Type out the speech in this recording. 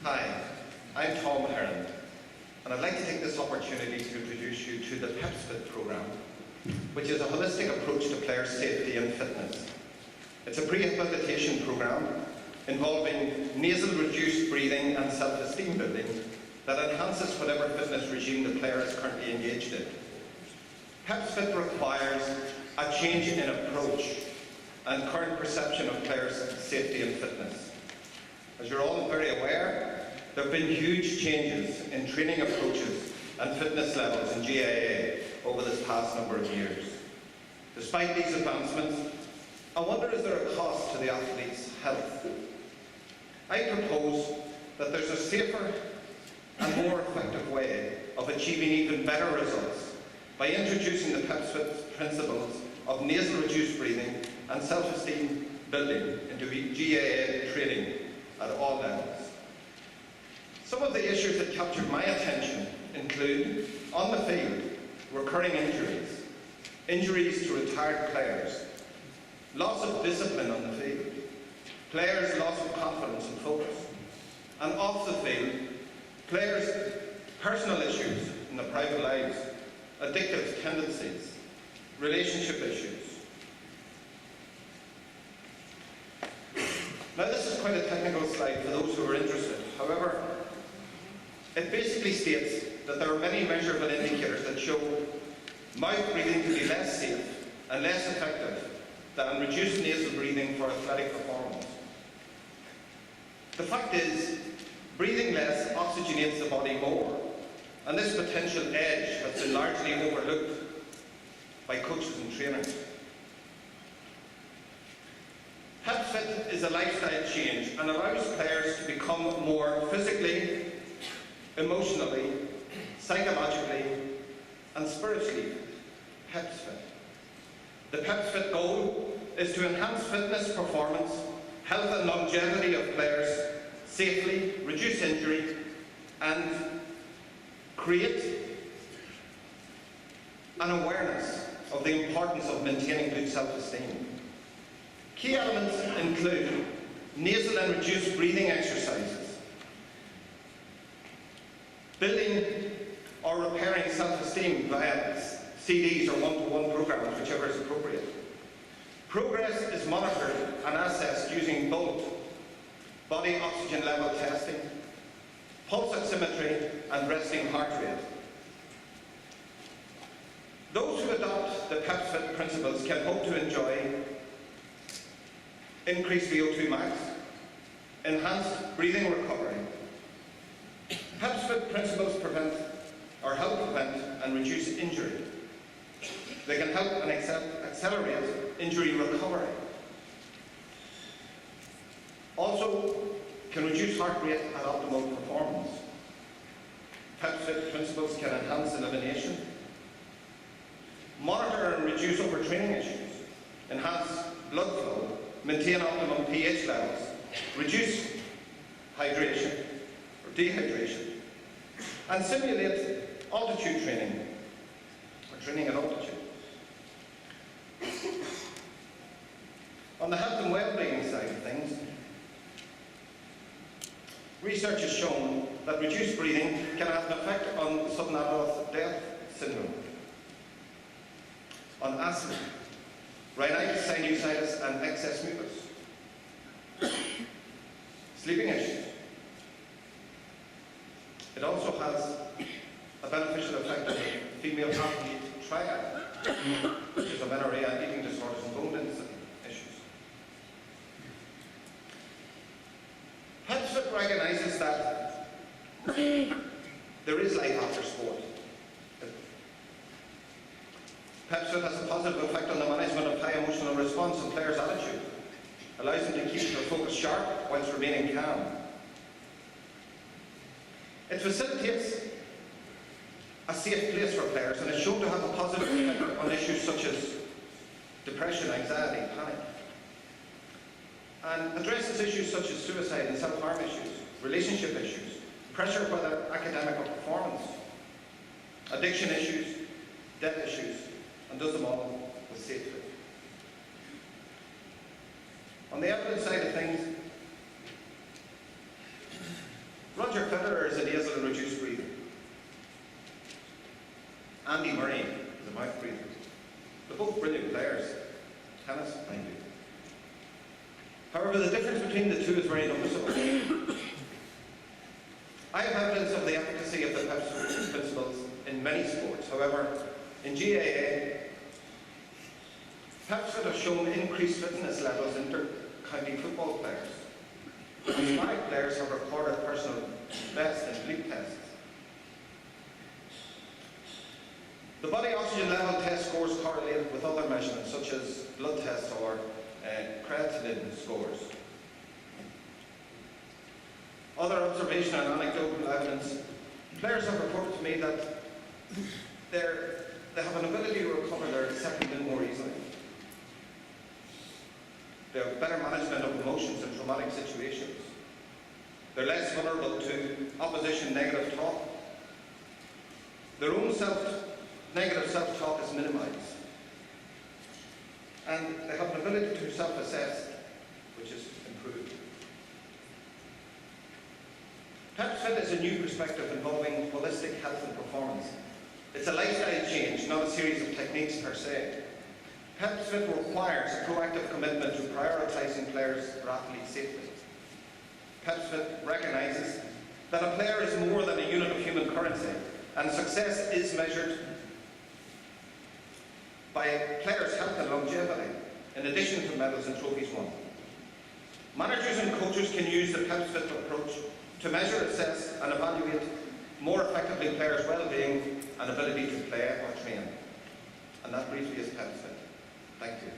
Hi, I'm Herron, and I'd like to take this opportunity to introduce you to the PEPS FIT programme, which is a holistic approach to player safety and fitness. It's a prehabilitation programme involving nasal reduced breathing and self-esteem building that enhances whatever fitness regime the player is currently engaged in. PEPS FIT requires a change in approach and current perception of players' safety and fitness. As you're all very aware, there have been huge changes in training approaches and fitness levels in GAA over this past number of years. Despite these advancements, I wonder, is there a cost to the athlete's health? I propose that there's a safer and more effective way of achieving even better results by introducing the PEPS FIT principles of nasal reduced breathing and self-esteem building into GAA training at all levels. Some of the issues that captured my attention include, on the field, recurring injuries, injuries to retired players, loss of discipline on the field, players' loss of confidence and focus, and off the field, players' personal issues in their private lives, addictive tendencies, relationship issues. Now, this is quite a technical slide for those who are interested. However, it basically states that there are many measurable indicators that show mouth breathing to be less safe and less effective than reduced nasal breathing for athletic performance. The fact is, breathing less oxygenates the body more, and this potential edge has been largely overlooked by coaches and trainers. PEPS FIT is a lifestyle change and allows players to become more physically, emotionally, psychologically, and spiritually PEPS FIT. The PEPS FIT goal is to enhance fitness, performance, health and longevity of players safely, reduce injury, and create an awareness of the importance of maintaining good self-esteem. Key elements include nasal and reduced breathing exercises, building or repairing self-esteem via CDs or one-to-one programs, whichever is appropriate. Progress is monitored and assessed using both body oxygen level testing, pulse oximetry, and resting heart rate. Those who adopt the PEPS FIT principles can hope to enjoy increased VO2 max, enhanced breathing recovery. PEPS FIT principles help prevent and reduce injury. They can help and accelerate injury recovery. Also, can reduce heart rate at optimal performance. PEPS FIT principles can enhance elimination, monitor and reduce overtraining issues, enhance blood flow, maintain optimum pH levels, reduce hydration or dehydration, and simulate altitude training or training at altitude. On the health and well-being side of things, research has shown that reduced breathing can have an effect on sudden adult death syndrome, on asthma, rhinitis, sinusitis, and excess mucus, sleeping issues. It also has a beneficial effect on the female athlete triad, which is amenorrhea, eating disorders, and bone density issues. PEPS FIT recognises that there is life after sport. PEPS FIT has a positive effect on the management of high emotional response and players' attitude, allows them to keep their focus sharp whilst remaining calm. It facilitates a safe place for players and is shown to have a positive effect on issues such as depression, anxiety, panic, and addresses issues such as suicide and self-harm issues, relationship issues, pressure whether academic or performance, addiction issues, debt issues, and does them all with safety. On the evidence side of things, However, the difference between the two is very noticeable. I have evidence of the efficacy of the PEPS principles in many sports. However, in GAA, PEPS FIT has shown increased fitness levels in inter-county football players. 5 players have recorded personal best in bleep tests. The body oxygen level test scores correlated with other measurements such as blood tests or creatinine scores. Other observational and anecdotal evidence, players have reported to me that they have an ability to recover their second wind more easily. They have better management of emotions in traumatic situations. They're less vulnerable to opposition negative talk. Their own negative self-talk is minimized. And they have an ability to self-assess, which is improved. PEPS FIT is a new perspective involving holistic health and performance. It's a lifestyle change, not a series of techniques per se. PEPS FIT requires a proactive commitment to prioritising players' or athletes' safety. PEPS FIT recognises that a player is more than a unit of human currency, and success is measured by a player's health and longevity, in addition to medals and trophies won. Managers and coaches can use the PEPS FIT approach to measure, assess and evaluate more effectively players' well-being and ability to play or train. And that briefly is PEPS FIT. Thank you.